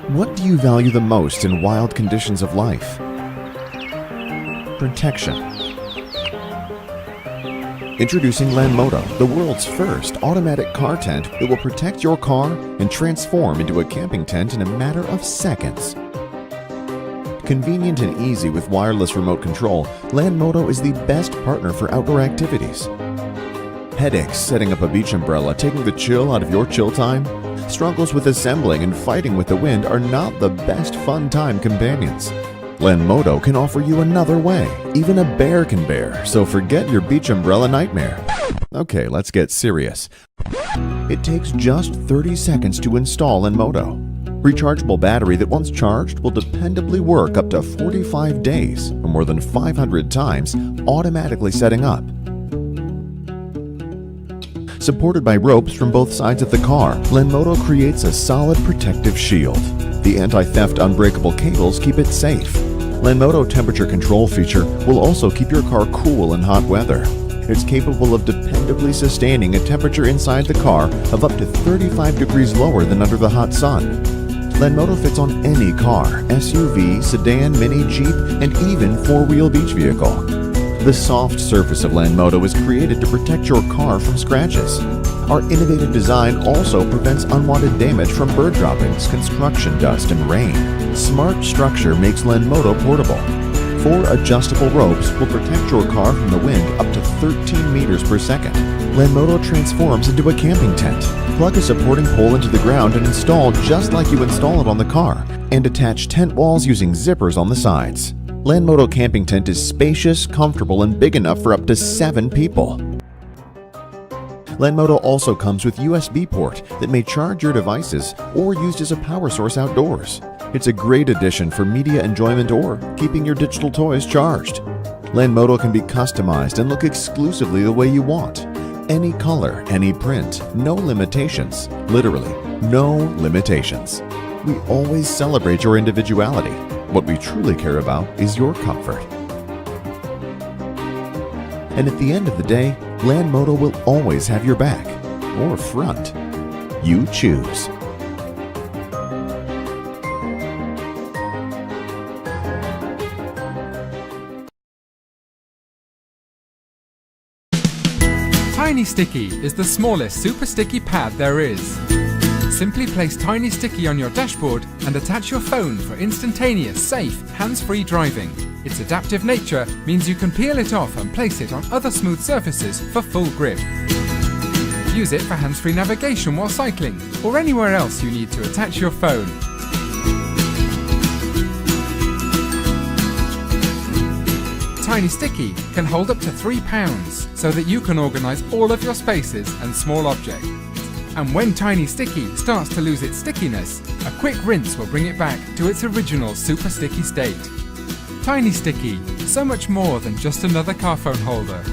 What do you value the most in wild conditions of life? Protection. Introducing Lanmodo, the world's first automatic car tent that will protect your car and transform into a camping tent in a matter of seconds. Convenient and easy with wireless remote control, Lanmodo is the best partner for outdoor activities. Headaches setting up a beach umbrella, taking the chill out of your chill time? Struggles with assembling and fighting with the wind are not the best fun time companions. Lanmodo can offer you another way. Even a bear can bear, so forget your beach umbrella nightmare. Okay, let's get serious. It takes just 30 seconds to install Lanmodo. Rechargeable battery that once charged will dependably work up to 45 days, or more than 500 times, automatically setting up. Supported by ropes from both sides of the car, Lanmodo creates a solid protective shield. The anti-theft unbreakable cables keep it safe. Lanmodo temperature control feature will also keep your car cool in hot weather. It's capable of dependably sustaining a temperature inside the car of up to 35 degrees lower than under the hot sun. Lanmodo fits on any car, SUV, sedan, mini, Jeep, and even four-wheel beach vehicle. The soft surface of Lanmodo is created to protect your car from scratches. Our innovative design also prevents unwanted damage from bird droppings, construction dust, and rain. Smart structure makes Lanmodo portable. 4 adjustable ropes will protect your car from the wind up to 13 meters per second. Lanmodo transforms into a camping tent. Plug a supporting pole into the ground and install just like you install it on the car, and attach tent walls using zippers on the sides. Lanmodo camping tent is spacious, comfortable, and big enough for up to 7 people. Lanmodo also comes with USB port that may charge your devices or used as a power source outdoors. It's a great addition for media enjoyment or keeping your digital toys charged. Lanmodo can be customized and look exclusively the way you want. Any color, any print, no limitations. Literally, no limitations. We always celebrate your individuality. What we truly care about is your comfort. And at the end of the day, Lanmodo will always have your back or front. You choose. Tiny Sticky is the smallest super sticky pad there is. Simply place Tiny Sticky on your dashboard and attach your phone for instantaneous, safe, hands-free driving. Its adaptive nature means you can peel it off and place it on other smooth surfaces for full grip. Use it for hands-free navigation while cycling or anywhere else you need to attach your phone. Tiny Sticky can hold up to 3 pounds so that you can organise all of your spaces and small objects. And when Tiny Sticky starts to lose its stickiness, a quick rinse will bring it back to its original super sticky state. Tiny Sticky, so much more than just another car phone holder.